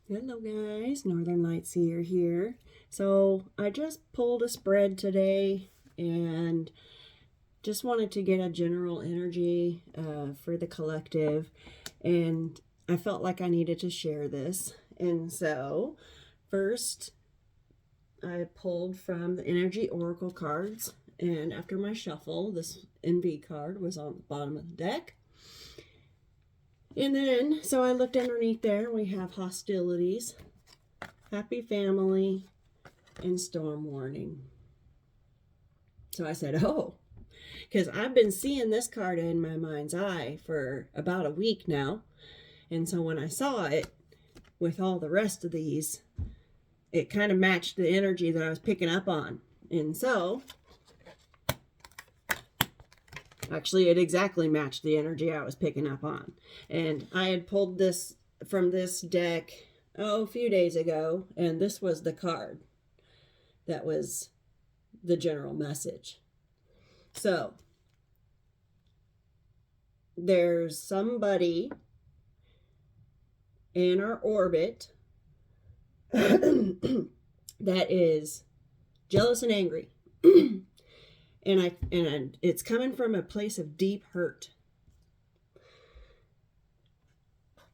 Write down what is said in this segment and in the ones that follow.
Hello guys, Northern Light Seer here. So I just pulled a spread today and just wanted to get a general energy for the collective, and I felt like I needed to share this. And so first I pulled from the Energy Oracle cards, and after my shuffle, this Envy card was on the bottom of the deck. And then, so I looked underneath there, we have hostilities, happy family, and storm warning. So I said, oh, because I've been seeing this card in my mind's eye for about a week now. And so when I saw it with all the rest of these, it kind of matched the energy that I was picking up on. And so, actually, it exactly matched the energy I was picking up on. And I had pulled this from this deck, a few days ago, and this was the card that was the general message. So, there's somebody in our orbit that is jealous and angry. And it's coming from a place of deep hurt.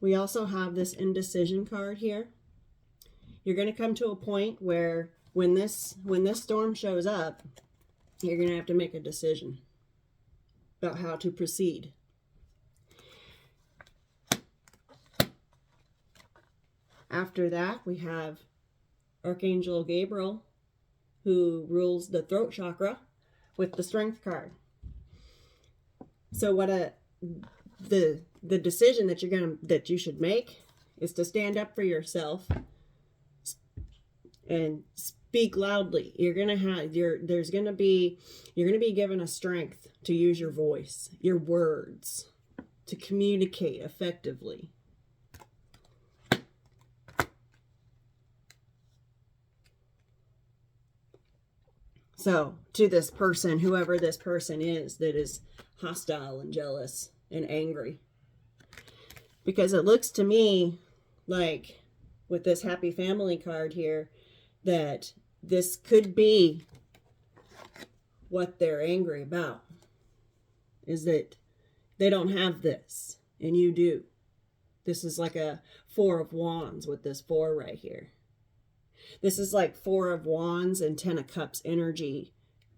We also have this indecision card here. You're going to come to a point where when this storm shows up, you're going to have to make a decision about how to proceed. After that, we have Archangel Gabriel, who rules the throat chakra, with the Strength card. So what the decision that you should make is to stand up for yourself and speak loudly. You're gonna be given a strength to use your voice, your words, to communicate effectively. So, to this person, whoever this person is that is hostile and jealous and angry, because it looks to me like with this happy family card here that this could be what they're angry about, is that they don't have this and you do. This is like a Four of Wands with this four right here. This is like Four of Wands and Ten of Cups energy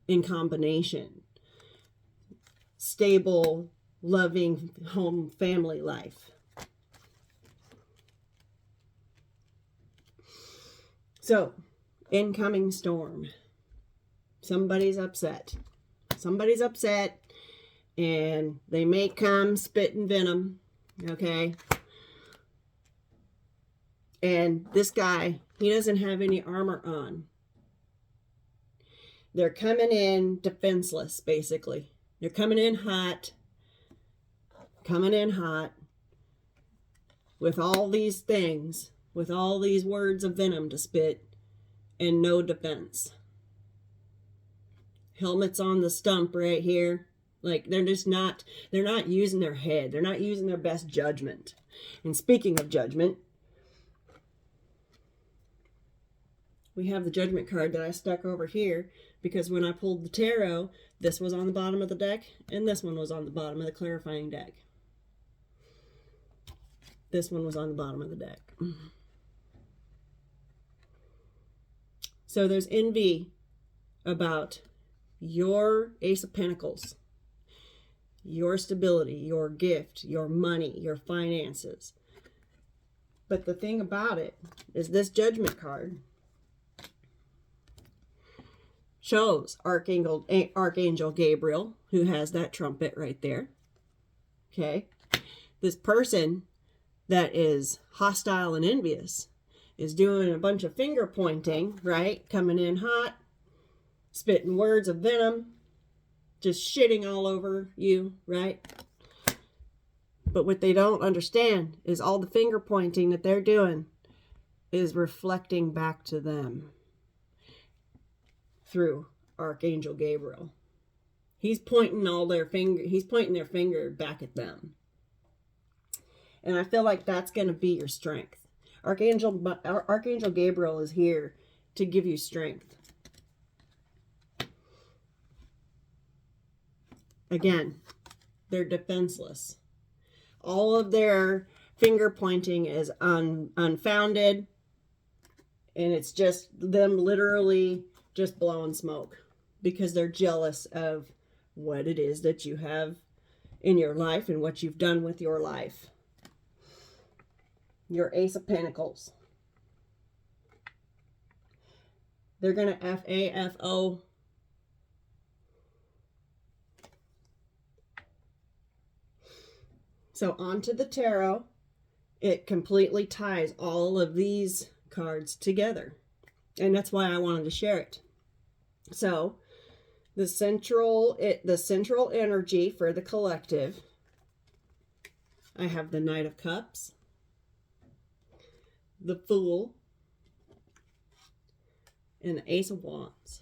in combination. Stable, loving home family life. So, incoming storm. Somebody's upset. Somebody's upset, and they may come spitting venom, okay? And this guy, he doesn't have any armor on. They're coming in defenseless, basically. They're coming in hot with all these things, with all these words of venom to spit, and no defense. Helmets on the stump right here. Like, they're not using their head. They're not using their best judgment. And speaking of judgment, we have the Judgment card that I stuck over here because when I pulled the tarot, this was on the bottom of the deck and this one was on the bottom of the clarifying deck. This one was on the bottom of the deck. So there's envy about your Ace of Pentacles, your stability, your gift, your money, your finances. But the thing about it is this Judgment card shows Archangel Gabriel, who has that trumpet right there. Okay. This person that is hostile and envious is doing a bunch of finger pointing, right? Coming in hot, spitting words of venom, just shitting all over you, right? But what they don't understand is all the finger pointing that they're doing is reflecting back to them through Archangel Gabriel. He's pointing their finger back at them. And I feel like that's going to be your strength. Archangel Gabriel is here to give you strength. Again, they're defenseless. All of their finger pointing is unfounded, and it's just them literally just blowing smoke because they're jealous of what it is that you have in your life and what you've done with your life. Your Ace of Pentacles. They're going to F-A-F-O. So onto the tarot, it completely ties all of these cards together. And that's why I wanted to share it. So the central energy for the collective, I have the Knight of Cups, the Fool, and the Ace of Wands.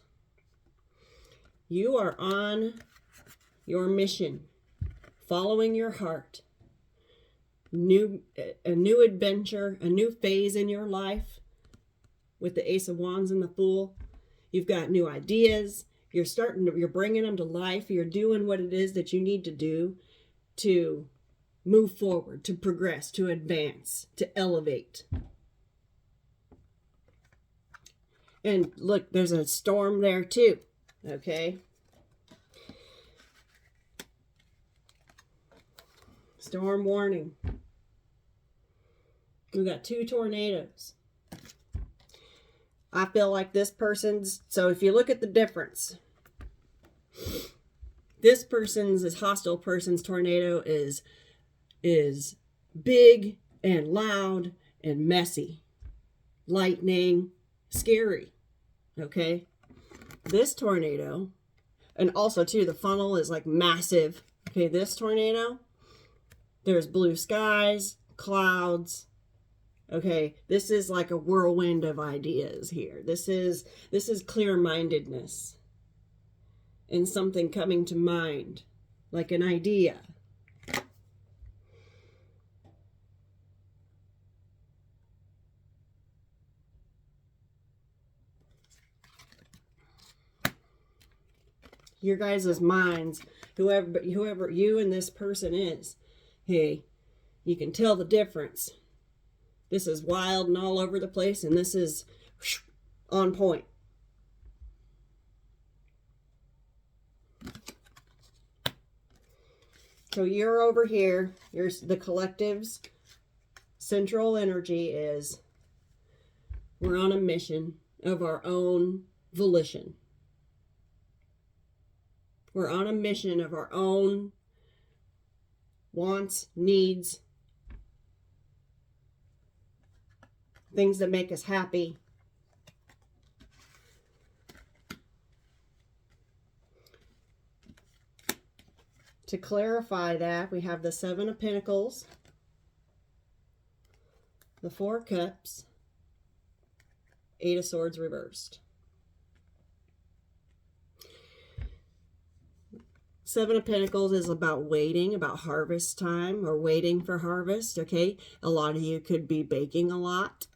You are on your mission, following your heart. A new adventure, a new phase in your life with the Ace of Wands and the Fool. You've got new ideas. You're bringing them to life. You're doing what it is that you need to do to move forward, to progress, to advance, to elevate. And look, there's a storm there too. Okay. Storm warning. We've got 2 tornadoes. I feel like this person's, so if you look at the difference, this hostile person's tornado is big and loud and messy. Lightning, scary. Okay? This tornado, and also too, the funnel is like massive. Okay, this tornado, there's blue skies, clouds. Okay, this is like a whirlwind of ideas here. This is clear-mindedness and something coming to mind, like an idea. Your guys' minds, whoever you and this person is, hey, you can tell the difference. This is wild and all over the place, and this is on point. So you're over here. The collective's central energy is we're on a mission of our own volition. We're on a mission of our own wants, needs, things that make us happy. To clarify that, we have the 7 of Pentacles, the 4 of Cups, 8 of Swords reversed. 7 of Pentacles is about waiting, about harvest time, or waiting for harvest, okay? A lot of you could be baking a lot.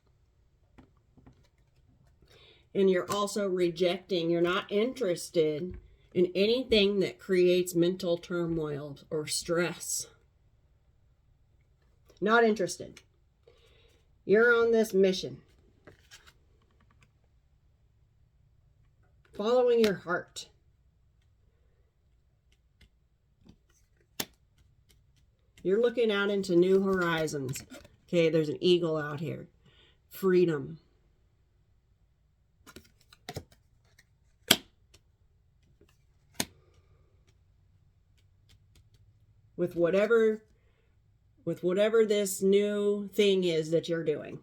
And you're also rejecting, you're not interested in anything that creates mental turmoil or stress. Not interested. You're on this mission. Following your heart. You're looking out into new horizons. Okay, there's an eagle out here. Freedom. With whatever this new thing is that you're doing.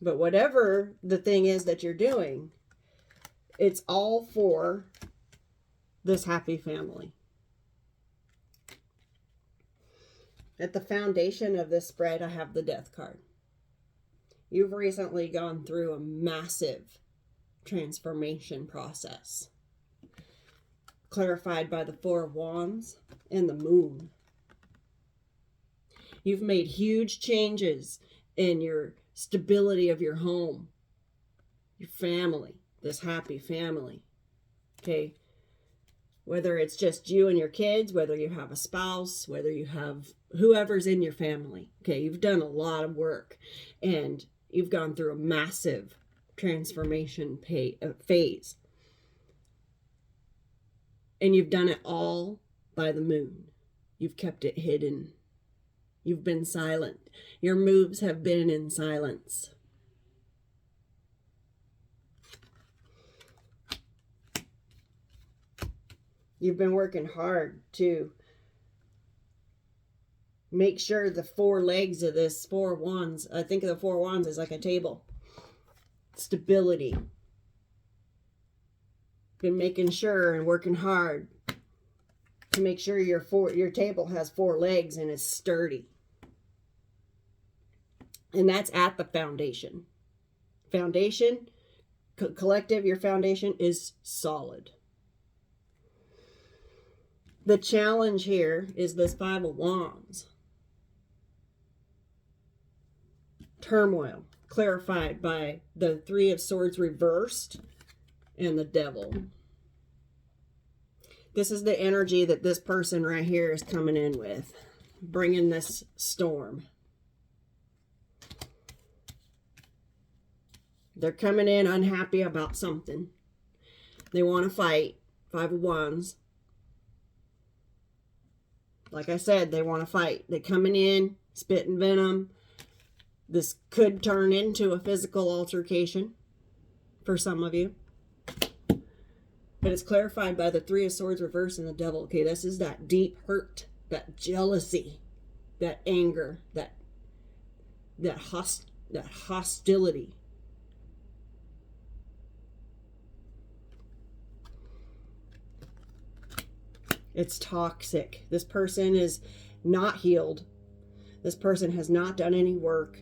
But whatever the thing is that you're doing, it's all for this happy family. At the foundation of this spread, I have the Death card. You've recently gone through a massive transformation process, clarified by the 4 of Wands and the Moon. You've made huge changes in your stability of your home, your family, this happy family. Okay. Whether it's just you and your kids, whether you have a spouse, whether you have whoever's in your family. Okay. You've done a lot of work and you've gone through a massive transformation phase. And you've done it all by the moon. You've kept it hidden. You've been silent. Your moves have been in silence. You've been working hard to make sure the four legs of this Four of Wands, I think of the Four of Wands as like a table. Stability. Been making sure and working hard to make sure your table has four legs and is sturdy. And that's at the foundation. Foundation, collective, your foundation is solid. The challenge here is this Five of Wands. Turmoil, clarified by the Three of Swords reversed and the Devil. This is the energy that this person right here is coming in with, bringing this storm. They're coming in unhappy about something. They want to fight. Five of Wands. Like I said, they want to fight. They're coming in, spitting venom. This could turn into a physical altercation for some of you. But it's clarified by the Three of Swords reversed and the Devil. Okay, this is that deep hurt, that jealousy, that anger, that hostility. It's toxic. This person is not healed. This person has not done any work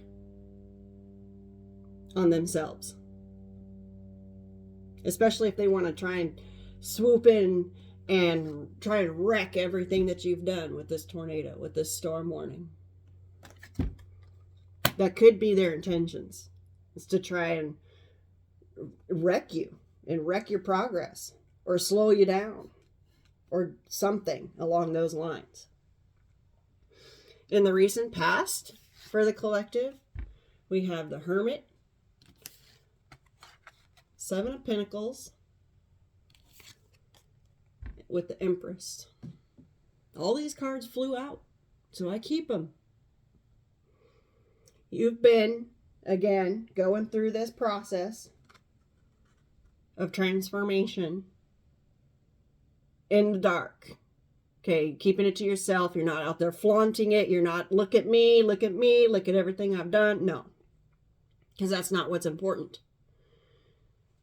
on themselves. Especially if they want to try and swoop in and try and wreck everything that you've done with this tornado, with this storm warning. That could be their intentions. Is to try and wreck you and wreck your progress or slow you down. Or something along those lines. In the recent past, for the collective, we have the Hermit, Seven of Pentacles, with the Empress. All these cards flew out, so I keep them. You've been, again, going through this process of transformation in the dark. Okay, keeping it to yourself. You're not out there flaunting it. You're not, look at me, look at me, look at everything I've done. No, because that's not what's important.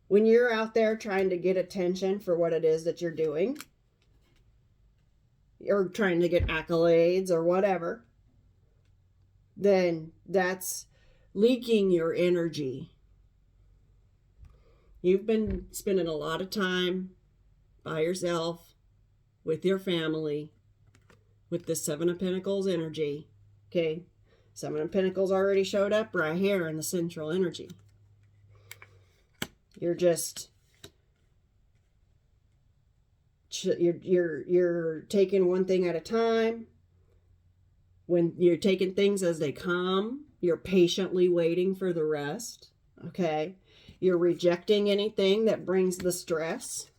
When you're out there trying to get attention for what it is that you're doing, or trying to get accolades or whatever, then that's leaking your energy. You've been spending a lot of time by yourself, with your family, with the Seven of Pentacles energy. Okay, Seven of Pentacles already showed up right here in the central energy. You're just, you're taking one thing at a time. When you're taking things as they come, you're patiently waiting for the rest. Okay, you're rejecting anything that brings the stress.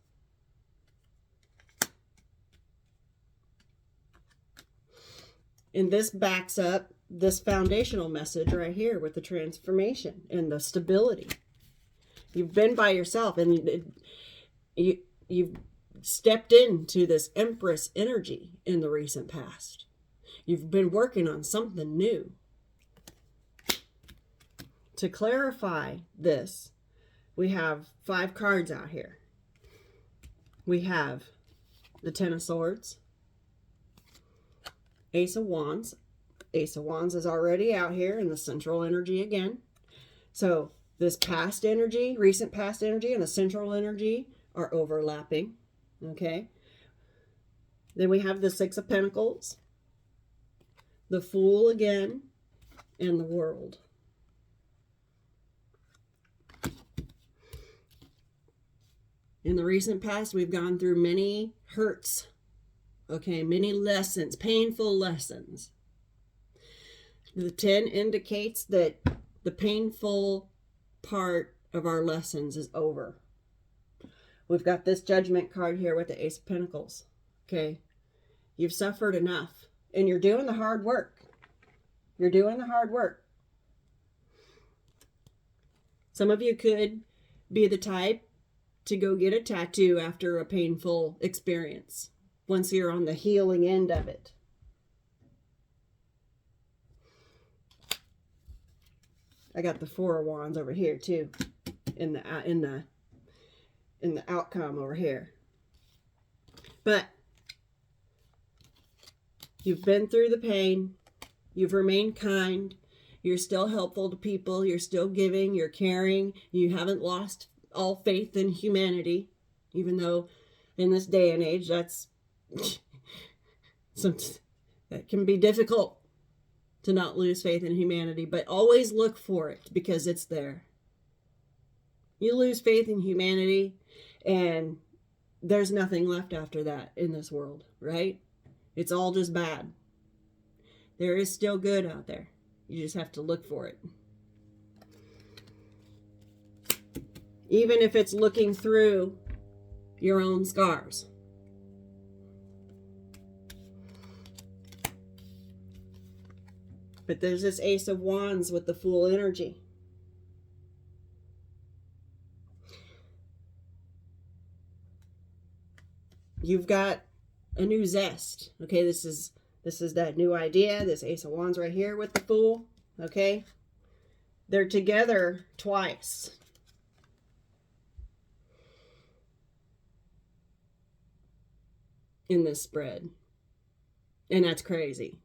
And this backs up this foundational message right here with the transformation and the stability. You've been by yourself and you've stepped into this Empress energy in the recent past. You've been working on something new. To clarify this, we have 5 cards out here. We have the Ten of Swords, Ace of Wands. Ace of Wands is already out here in the central energy again. So this past energy, recent past energy, and the central energy are overlapping. Okay. Then we have the Six of Pentacles, the Fool again, and the World. In the recent past, we've gone through many hurts, okay, many lessons, painful lessons. The 10 indicates that the painful part of our lessons is over. We've got this Judgment card here with the Ace of Pentacles, okay? You've suffered enough, and you're doing the hard work. You're doing the hard work. Some of you could be the type to go get a tattoo after a painful experience, once you're on the healing end of it. I got the Four of Wands over here too, in the outcome over here. But you've been through the pain. You've remained kind. You're still helpful to people. You're still giving. You're caring. You haven't lost all faith in humanity, even though in this day and age that can be difficult to not lose faith in humanity, but always look for it because it's there. You lose faith in humanity and there's nothing left after that in this world, right? It's all just bad. There is still good out there. You just have to look for it. Even if it's looking through your own scars. But there's this Ace of Wands with the Fool energy. You've got a new zest. Okay, this is that new idea. This Ace of Wands right here with the Fool. Okay, they're together twice. In this spread. And that's crazy.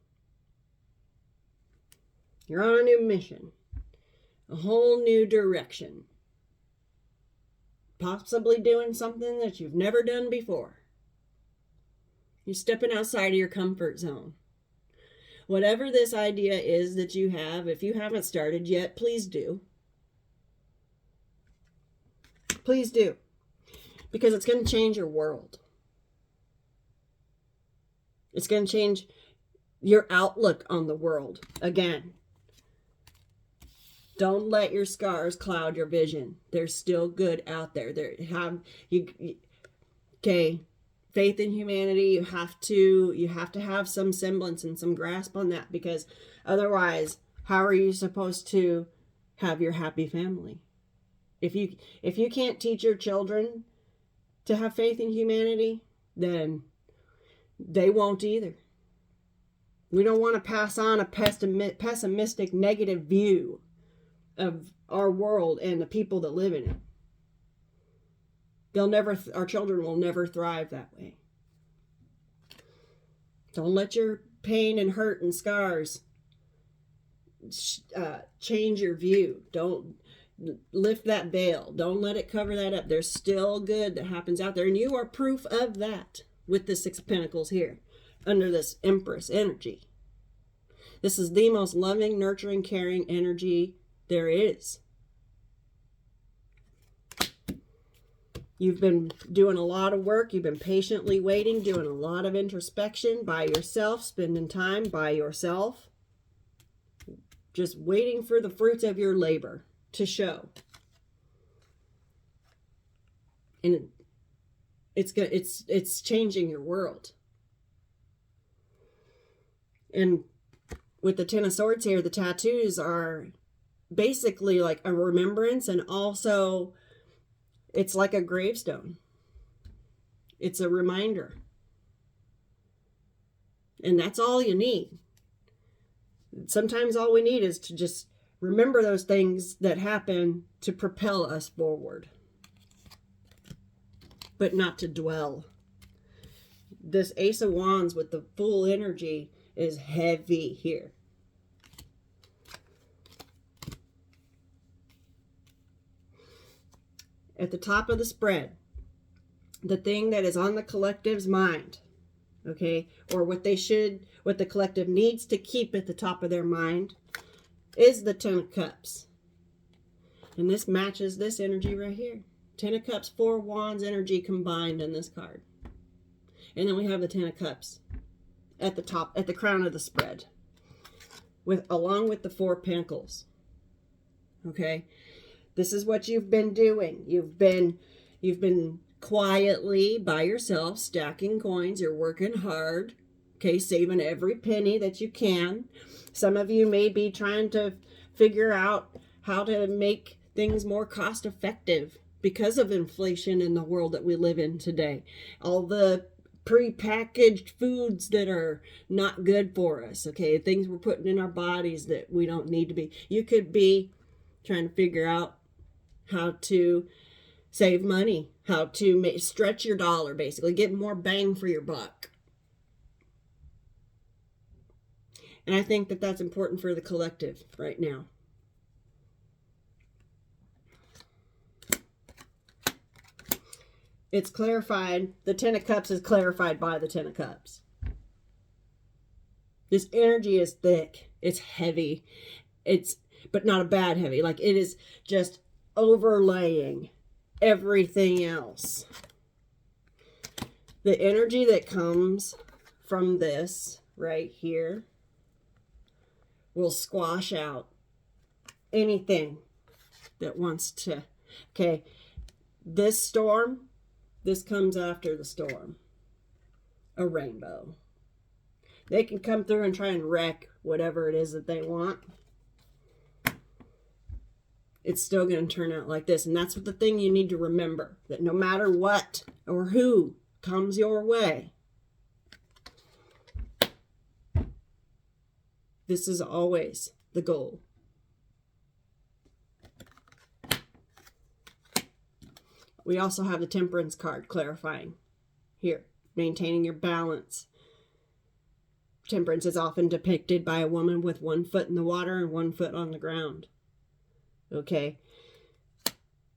You're on a new mission. A whole new direction. Possibly doing something that you've never done before. You're stepping outside of your comfort zone. Whatever this idea is that you have, if you haven't started yet, please do. Please do. Because it's going to change your world. It's going to change your outlook on the world. Again, don't let your scars cloud your vision. There's still good out there. Okay, faith in humanity. You have to have some semblance and some grasp on that, because otherwise, how are you supposed to have your happy family? If you can't teach your children to have faith in humanity, then they won't either. We don't want to pass on a pessimistic, negative view of our world and the people that live in it. Our children will never thrive that way. Don't let your pain and hurt and scars change your view. Don't lift that veil. Don't let it cover that up. There's still good that happens out there, and you are proof of that. With the Six of Pentacles here, under this Empress energy. This is the most loving, nurturing, caring energy there is. You've been doing a lot of work. You've been patiently waiting, doing a lot of introspection by yourself, spending time by yourself. Just waiting for the fruits of your labor to show. And it's changing your world. And with the Ten of Swords here, the tattoos are basically like a remembrance, and also it's like a gravestone. It's a reminder. And that's all you need. Sometimes all we need is to just remember those things that happen to propel us forward. But not to dwell. This Ace of Wands with the Fool energy is heavy here. At the top of the spread, the thing that is on the collective's mind okay, or what the collective needs to keep at the top of their mind is the Ten of Cups. And this matches this energy right here. Ten of Cups, Four of Wands energy combined in this card. And then we have the Ten of Cups at the top, at the crown of the spread, along with the Four of Pentacles. Okay, this is what you've been doing. You've been quietly by yourself stacking coins. You're working hard. Okay, saving every penny that you can. Some of you may be trying to figure out how to make things more cost effective because of inflation in the world that we live in today. All the pre-packaged foods that are not good for us, okay? Things we're putting in our bodies that we don't need to be. You could be trying to figure out how to save money, how to stretch your dollar, basically, get more bang for your buck. And I think that that's important for the collective right now. It's clarified. The Ten of Cups is clarified by the Ten of Cups. This energy is thick. It's heavy. But not a bad heavy. Like, it is just overlaying everything else. The energy that comes from this right here will squash out anything that wants to. Okay, this storm, this comes after the storm. A rainbow. They can come through and try and wreck whatever it is that they want. It's still going to turn out like this. And that's what the thing you need to remember. That no matter what or who comes your way, this is always the goal. We also have the Temperance card clarifying here. Maintaining your balance. Temperance is often depicted by a woman with one foot in the water and one foot on the ground. Okay,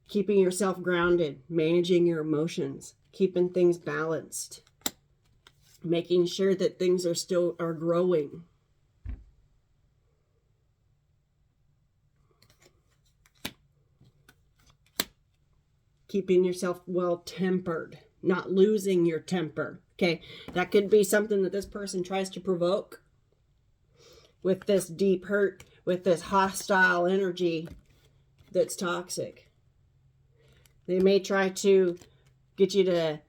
keeping yourself grounded, managing your emotions, keeping things balanced, making sure that things are growing. Keeping yourself well-tempered, not losing your temper. Okay, that could be something that this person tries to provoke with this deep hurt, with this hostile energy that's toxic. They may try to get you to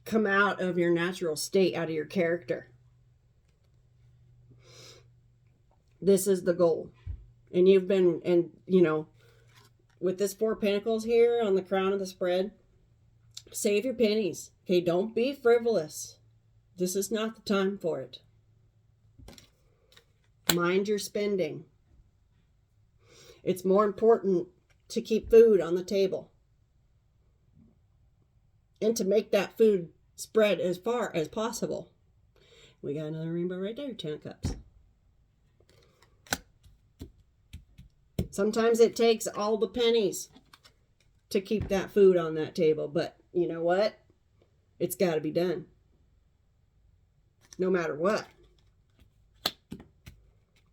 come out of your natural state, out of your character. This is the goal. And you've been, and you know, with this Four of Pentacles here on the crown of the spread, save your pennies. Okay, don't be frivolous. This is not the time for it. Mind your spending. It's more important to keep food on the table and to make that food spread as far as possible. We got another rainbow right there, Ten of Cups. Sometimes it takes all the pennies to keep that food on that table, but you know what? It's got to be done. No matter what.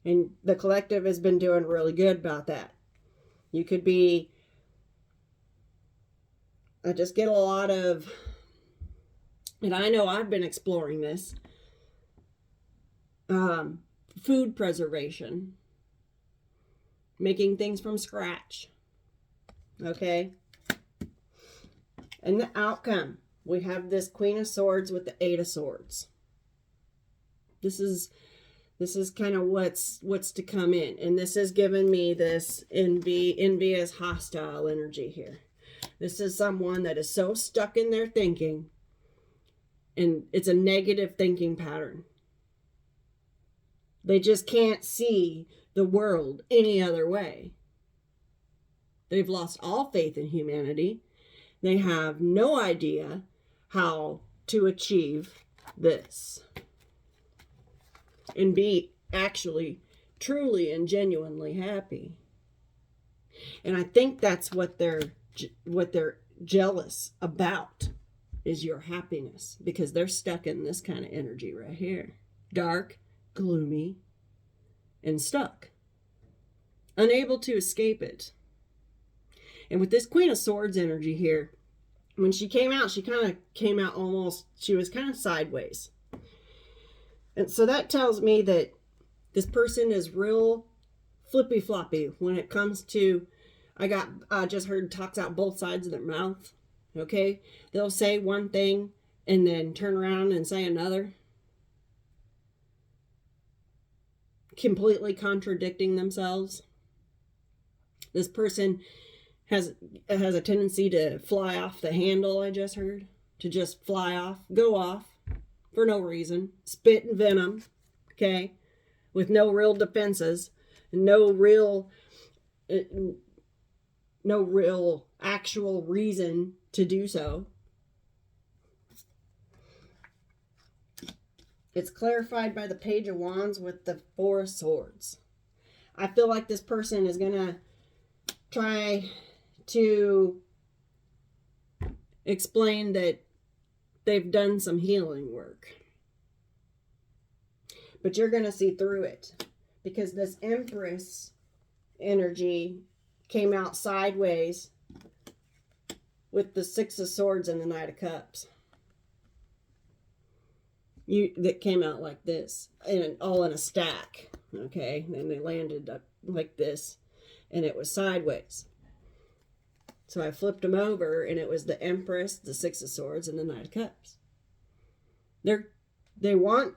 And the collective has been doing really good about that. You could be, I just get a lot of, and I know I've been exploring this, food preservation, making things from scratch. Okay? And the outcome, we have this Queen of Swords with the Eight of Swords. This is kind of what's to come in. And this has given me this envious, hostile energy here. This is someone that is so stuck in their thinking, and it's a negative thinking pattern. They just can't see the world any other way. They've lost all faith in humanity. They have no idea how to achieve this and be actually truly and genuinely happy. And I think that's what they're jealous about. is your happiness, because they're stuck in this kind of energy right here. Dark, gloomy, and stuck. Unable to escape it. And with this Queen of Swords energy here, when she came out, she kind of came out almost, she was kind of sideways. And so that tells me that this person is real flippy floppy when it comes to, I just heard talks out both sides of their mouth. Okay? They'll say one thing and then turn around and say another. Completely contradicting themselves. This person has a tendency to fly off the handle, I just heard. To just fly off, go off for no reason. Spit and venom, okay? With no real defenses, no real actual reason to do so. It's clarified by the Page of Wands with the Four of Swords. I feel like this person is going to try to explain that they've done some healing work. But you're going to see through it, because this Empress energy came out sideways with the Six of Swords and the Knight of Cups. That came out like this, and all in a stack, okay? And they landed up like this, and it was sideways. So I flipped them over, and it was the Empress, the Six of Swords, and the Knight of Cups. They want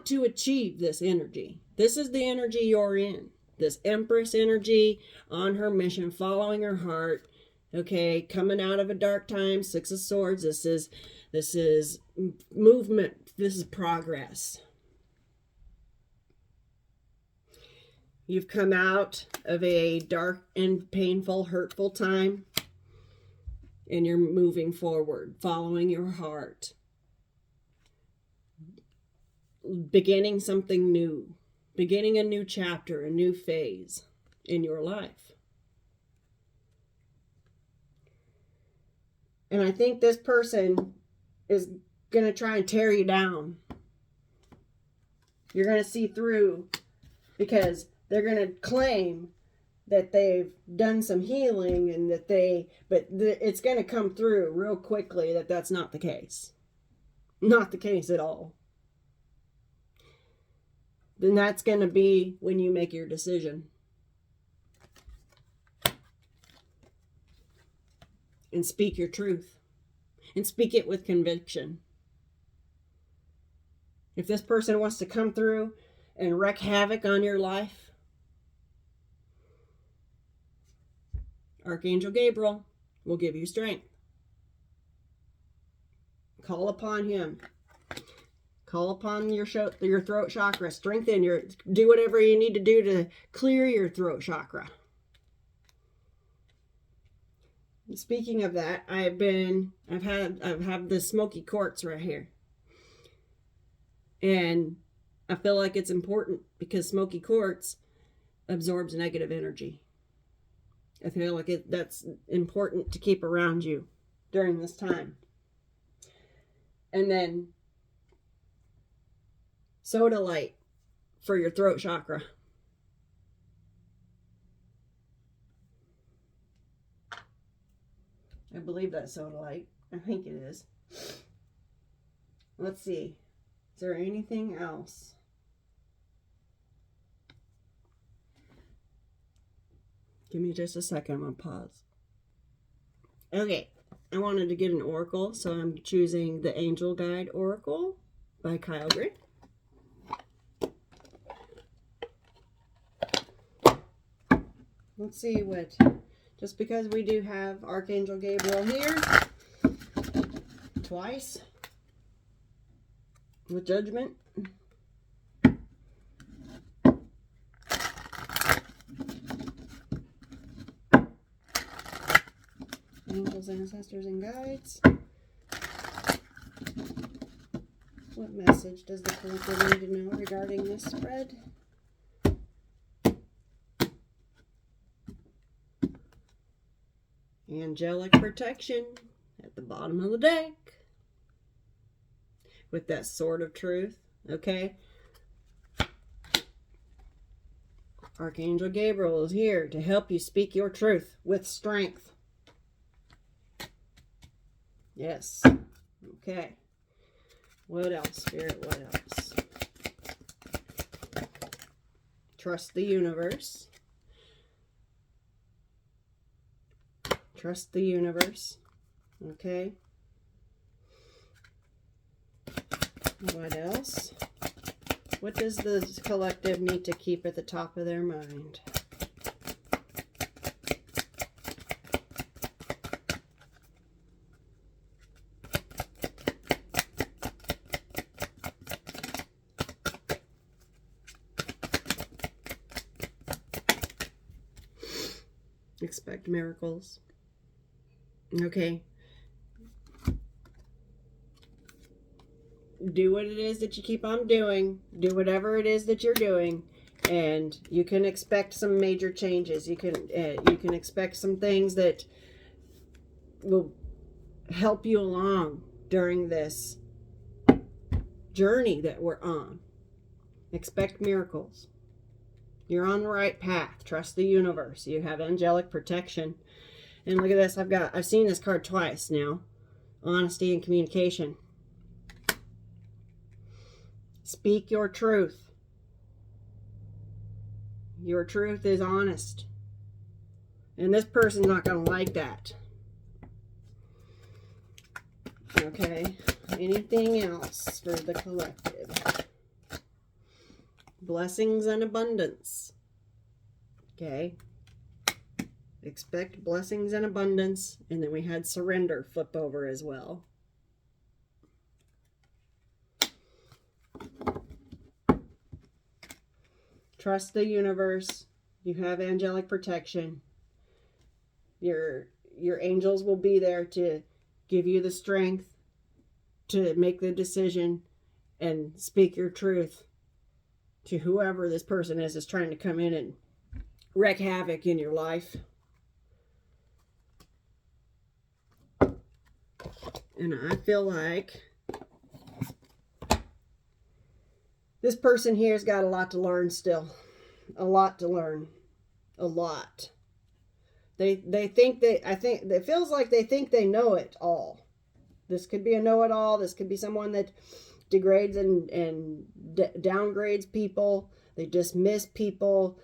to achieve this energy. This is the energy you're in. This Empress energy, on her mission, following her heart. Okay, coming out of a dark time, Six of Swords. This is movement. This is progress. You've come out of a dark and painful, hurtful time, and you're moving forward, following your heart, beginning something new, beginning a new chapter, a new phase in your life. And I think this person is going to try and tear you down. You're going to see through, because they're going to claim that they've done some healing and that it's going to come through real quickly that that's not the case. Not the case at all. Then that's going to be when you make your decision. And speak your truth. And speak it with conviction. If this person wants to come through and wreak havoc on your life, Archangel Gabriel will give you strength. Call upon him. Call upon your throat chakra. Do whatever you need to do to clear your throat chakra. Speaking of that, I've had the smoky quartz right here. And I feel like it's important because smoky quartz absorbs negative energy. I feel like that's important to keep around you during this time. And then sodalite for your throat chakra. I believe that's sodalite. I think it is. Let's see. Is there anything else? Give me just a second. I'm going to pause. Okay. I wanted to get an oracle, so I'm choosing the Angel Guide Oracle by Kyle Gray. Let's see what... Just because we do have Archangel Gabriel here twice with judgment. Angels, ancestors, and guides. What message does the collector need to know regarding this spread? Angelic protection. at the bottom of the deck with that sword of truth, okay? Archangel Gabriel is here to help you speak your truth with strength. Yes. Okay. What else, Spirit? What else? Trust the universe. Trust the universe. Okay. What else? What does the collective need to keep at the top of their mind? Expect miracles. Okay. Do what it is that you keep on doing. Do whatever it is that you're doing, and you can expect some major changes. You can expect some things that will help you along during this journey that we're on. Expect miracles. You're on the right path. Trust the universe. You have angelic protection. And look at this. I've seen this card twice now. Honesty and communication. Speak your truth. Your truth is honest. And this person's not going to like that. Okay. Anything else for the collective? Blessings and abundance. Okay. Expect blessings and abundance. And then we had surrender flip over as well. Trust the universe. You have angelic protection. Your angels will be there to give you the strength to make the decision and speak your truth to whoever this person is trying to come in and wreak havoc in your life. And I feel like this person here has got a lot to learn still. A lot to learn. A lot. They think it feels like they think they know it all. This could be a know-it-all. This could be someone that degrades and downgrades people. They dismiss people.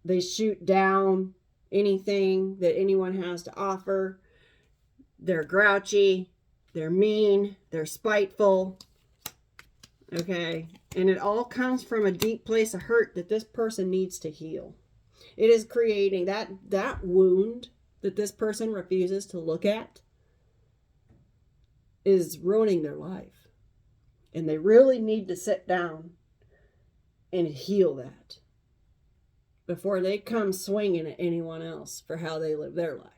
They shoot down anything that anyone has to offer. They're grouchy. They're mean. They're spiteful. Okay. And it all comes from a deep place of hurt that this person needs to heal. It is creating that wound that this person refuses to look at is ruining their life. And they really need to sit down and heal that before they come swinging at anyone else for how they live their life.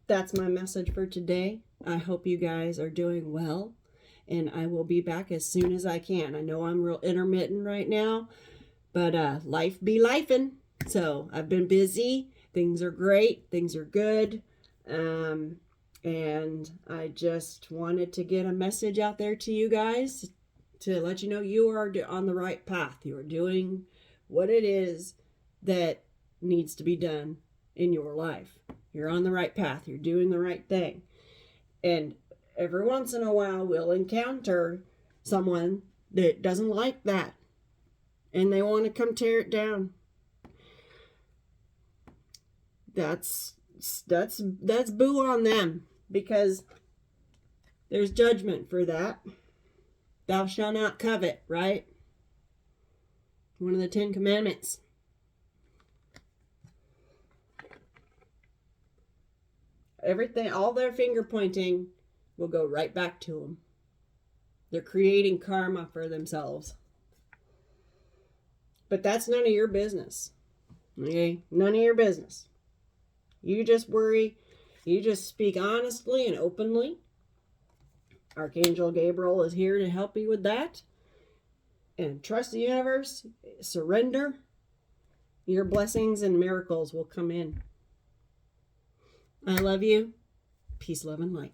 That's my message for today. I hope you guys are doing well, and I will be back as soon as I can. I know I'm real intermittent right now, but life be lifing. So I've been busy. Things are great. Things are good. And I just wanted to get a message out there to you guys to let you know you are on the right path. You are doing what it is that needs to be done in your life. You're on the right path. You're doing the right thing. And every once in a while, we'll encounter someone that doesn't like that. And they want to come tear it down. That's boo on them, because there's judgment for that. Thou shalt not covet, right? One of the 10 Commandments. Everything, all their finger pointing will go right back to them. They're creating karma for themselves. But that's none of your business. Okay? None of your business. You just worry. You just speak honestly and openly. Archangel Gabriel is here to help you with that. And trust the universe. Surrender. Your blessings and miracles will come in. I love you. Peace, love, and light.